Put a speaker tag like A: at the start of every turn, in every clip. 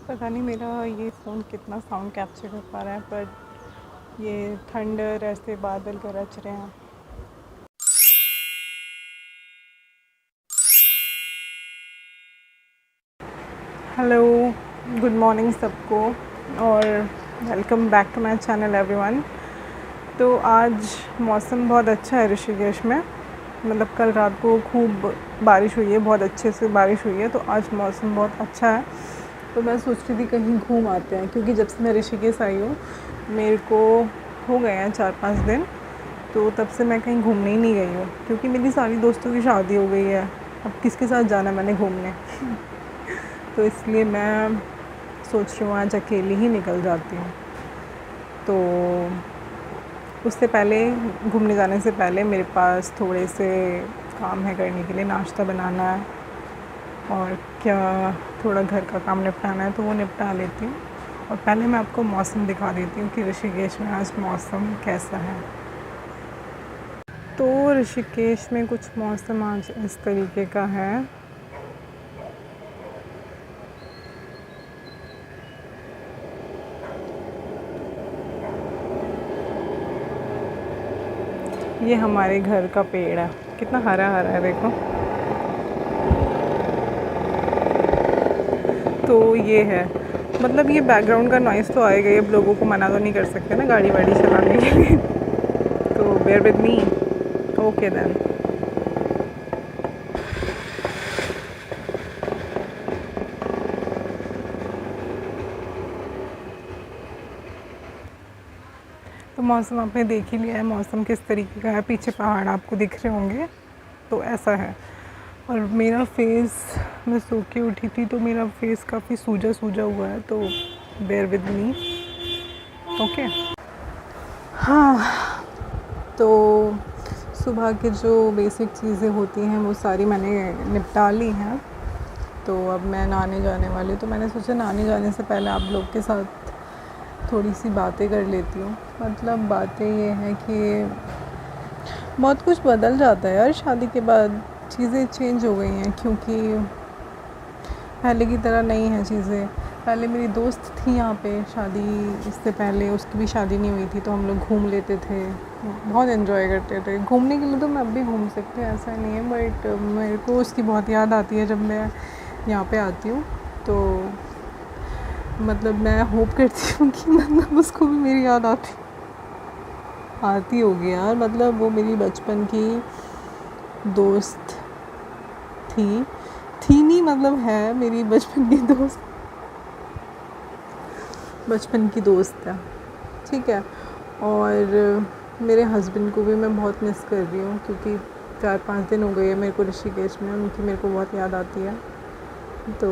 A: पता नहीं मेरा ये फ़ोन कितना साउंड कैप्चर कर पा रहा है, पर ये थंडर ऐसे बादल गरज रहे हैं। हेलो, गुड मॉर्निंग सबको और welcome back to my channel everyone. तो आज मौसम बहुत अच्छा है ऋषिकेश में। मतलब कल रात को खूब बारिश हुई है, बहुत अच्छे से बारिश हुई है, तो आज मौसम बहुत अच्छा है। तो मैं सोच रही थी कहीं घूम आते हैं, क्योंकि जब से मैं ऋषिकेश आई हूँ मेरे को हो गए हैं 4-5 दिन, तो तब से मैं कहीं घूमने ही नहीं गई हूँ, क्योंकि मेरी सारी दोस्तों की शादी हो गई है। अब किसके साथ जाना मैंने घूमने तो इसलिए मैं सोच रही हूँ आज अकेली ही निकल जाती हूँ। तो उससे पहले, घूमने जाने से पहले मेरे पास थोड़े से काम है करने के लिए। नाश्ता बनाना है और क्या थोड़ा घर का काम निपटाना है, तो वो निपटा लेती हूँ। और पहले मैं आपको मौसम दिखा देती हूँ कि ऋषिकेश में आज मौसम कैसा है। तो ऋषिकेश में कुछ मौसम आज इस तरीके का है। ये हमारे घर का पेड़ है, कितना हरा हरा है देखो। तो ये है, मतलब ये बैकग्राउंड का नॉइज़ तो आएगा ही। अब लोगों को मना तो नहीं कर सकते ना गाड़ी वाड़ी चलाने के लिए तो bear with me. Okay then. तो मौसम आपने देख ही लिया है, मौसम किस तरीके का है। पीछे पहाड़ आपको दिख रहे होंगे, तो ऐसा है। और मेरा फेस, मैं सो के उठी थी तो मेरा फेस काफ़ी सूजा सूजा हुआ है, तो बेयर विद मी। ओके। हाँ, तो सुबह के जो बेसिक चीज़ें होती हैं वो सारी मैंने निपटा ली हैं। तो अब मैं नहाने जाने वाली हूँ, तो मैंने सोचा नहाने जाने से पहले आप लोग के साथ थोड़ी सी बातें कर लेती हूँ। मतलब बातें ये हैं कि बहुत कुछ बदल जाता है यार शादी के बाद। चीज़ें चेंज हो गई हैं, क्योंकि पहले की तरह नहीं है चीज़ें। पहले मेरी दोस्त थी यहाँ पे, शादी इससे पहले उसकी भी शादी नहीं हुई थी, तो हम लोग घूम लेते थे, बहुत एंजॉय करते थे। घूमने के लिए तो मैं अब भी घूम सकती हूँ, ऐसा नहीं है, बट मेरे को उसकी बहुत याद आती है जब मैं यहाँ पे आती हूँ। तो मतलब मैं होप करती हूँ कि मतलब उसको भी मेरी याद आती होगी यार। मतलब वो मेरी बचपन की दोस्त थी नहीं, मतलब है मेरी बचपन की दोस्त, बचपन की दोस्त है, ठीक है। और मेरे हस्बैंड को भी मैं बहुत मिस कर रही हूँ, क्योंकि 4-5 दिन हो गए हैं मेरे को ऋषिकेश में, उनकी मेरे को बहुत याद आती है। तो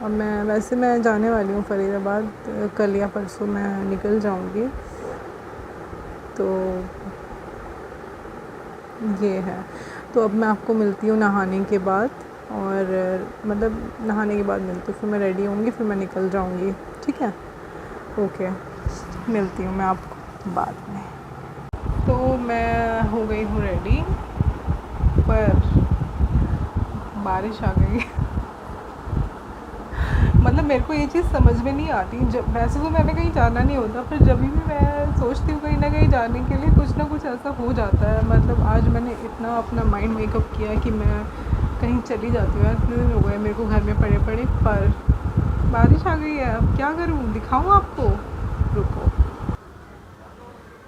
A: अब मैं जाने वाली हूँ फरीदाबाद, कल या परसों मैं निकल जाऊँगी। तो ये है। तो अब मैं आपको मिलती हूँ नहाने के बाद, और मतलब नहाने के बाद मिलती हूँ, फिर मैं रेडी होंगी, फिर मैं निकल जाऊँगी, ठीक है। ओके, मिलती हूँ मैं आपको बाद में। तो मैं हो गई हूँ रेडी, पर बारिश आ गई मतलब मेरे को ये चीज़ समझ में नहीं आती। जब वैसे तो मैंने कहीं जाना नहीं होता, पर जब भी मैं सोचती हूँ कहीं ना कहीं जाने के लिए, कुछ ना कुछ ऐसा हो जाता है। मतलब आज मैंने इतना अपना माइंड मेकअप किया कि मैं कहीं चली जाती हूँ। इतने दिन हो गए मेरे को घर में पड़े पड़े, पर बारिश आ गई है। अब क्या करूँ, दिखाऊँ आपको? रुको,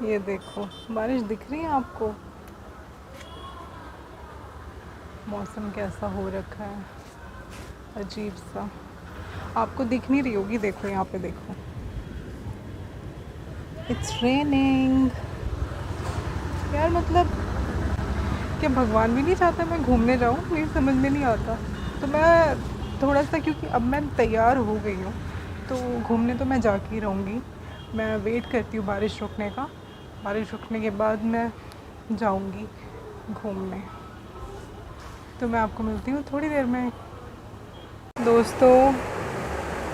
A: ये देखो बारिश दिख रही है आपको? मौसम कैसा हो रखा है, अजीब सा। आपको दिख नहीं रही होगी, देखो यहाँ पे देखो, इट्स रेनिंग यार। मतलब क्या भगवान भी नहीं चाहता मैं घूमने जाऊँ? मेरी समझ में नहीं आता। तो मैं थोड़ा सा, क्योंकि अब मैं तैयार हो गई हूँ, तो घूमने तो मैं जाके ही रहूँगी। मैं वेट करती हूँ बारिश रुकने का, बारिश रुकने के बाद मैं जाऊँगी घूमने। तो मैं आपको मिलती हूँ थोड़ी देर में। दोस्तों,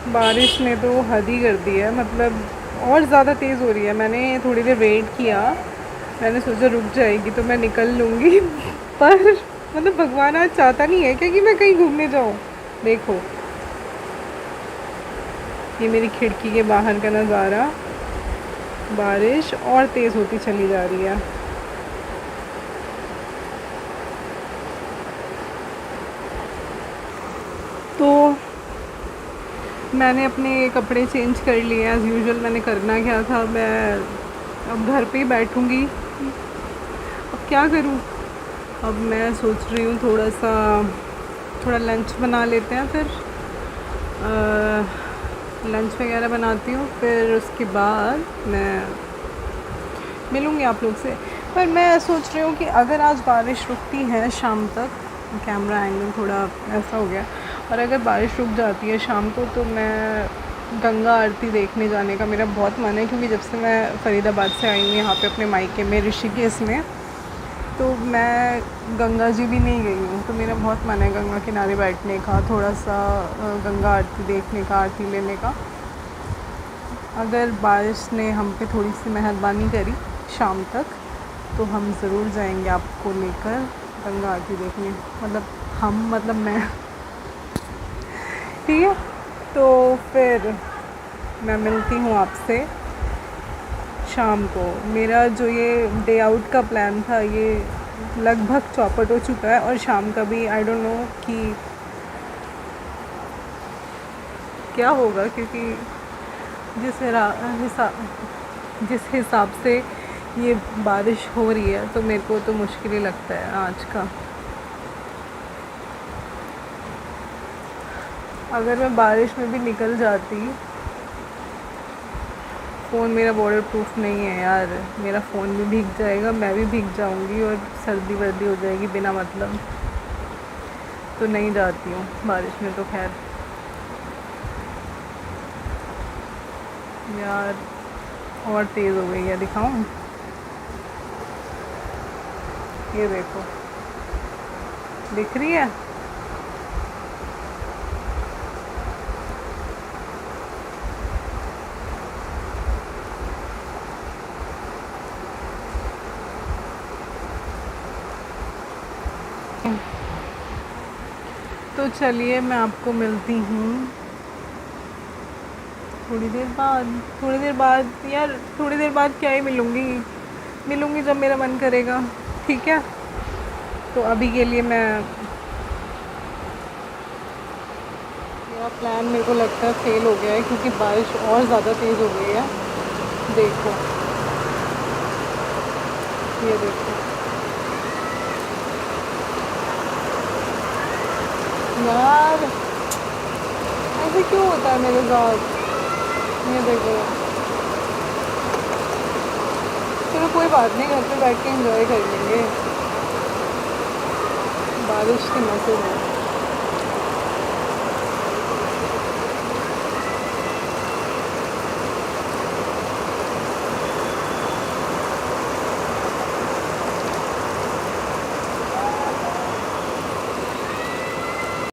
A: बारिश ने तो हद ही कर दी है, मतलब और ज़्यादा तेज़ हो रही है। मैंने थोड़ी देर वेट किया, मैंने सोचा रुक जाएगी तो मैं निकल लूँगी पर मतलब भगवान आज चाहता नहीं है क्या कि मैं कहीं घूमने जाऊँ? देखो ये मेरी खिड़की के बाहर का नज़ारा, बारिश और तेज़ होती चली जा रही है। तो मैंने अपने कपड़े चेंज कर लिए एज़ यूजुअल। मैंने करना क्या था, मैं अब घर पे ही बैठूँगी। अब क्या करूँ, अब मैं सोच रही हूँ थोड़ा लंच बना लेते हैं, फिर लंच वगैरह बनाती हूँ, फिर उसके बाद मैं मिलूँगी आप लोग से। पर मैं सोच रही हूँ कि अगर आज बारिश रुकती है शाम तक, कैमरा एंगल थोड़ा ऐसा हो गया, और अगर बारिश रुक जाती है शाम को तो मैं गंगा आरती देखने जाने का मेरा बहुत मन है। क्योंकि जब से मैं फ़रीदाबाद से आई हूँ यहाँ पे अपने मायके में ऋषिकेश में, तो मैं गंगा जी भी नहीं गई हूँ। तो मेरा बहुत मन है गंगा किनारे बैठने का, थोड़ा सा गंगा आरती देखने का, आरती लेने का। अगर बारिश ने हम पे थोड़ी सी मेहरबानी करी शाम तक तो हम ज़रूर जाएंगे आपको लेकर गंगा आरती देखने। मतलब मैं ठीक है, तो फिर मैं मिलती हूँ आपसे शाम को। मेरा जो ये डे आउट का प्लान था ये लगभग चौपट हो चुका है, और शाम का भी आई डोंट नो कि क्या होगा। क्योंकि जिस हिसाब से ये बारिश हो रही है तो मेरे को तो मुश्किल ही लगता है आज का। अगर मैं बारिश में भी निकल जाती, फ़ोन मेरा वाटर प्रूफ नहीं है यार, मेरा फ़ोन भी भीग जाएगा, मैं भी भीग जाऊंगी और सर्दी वर्दी हो जाएगी बिना मतलब। तो नहीं जाती हूँ बारिश में। तो खैर यार और तेज़ हो गई है, दिखाऊं? ये देखो, दिख रही है? तो चलिए मैं आपको मिलती हूँ थोड़ी देर बाद यार, थोड़ी देर बाद क्या ही मिलूँगी जब मेरा मन करेगा, ठीक है? तो अभी के लिए मेरा प्लान मेरे को लगता है फेल हो गया है, क्योंकि बारिश और ज़्यादा तेज़ हो गई है। देखो, ये देखो यार, ऐसे क्यों होता है मेरे साथ? ये देखो। चलो कोई बात नहीं, घर पे बैठ के एंजॉय कर लेंगे बारिश के मज़े में।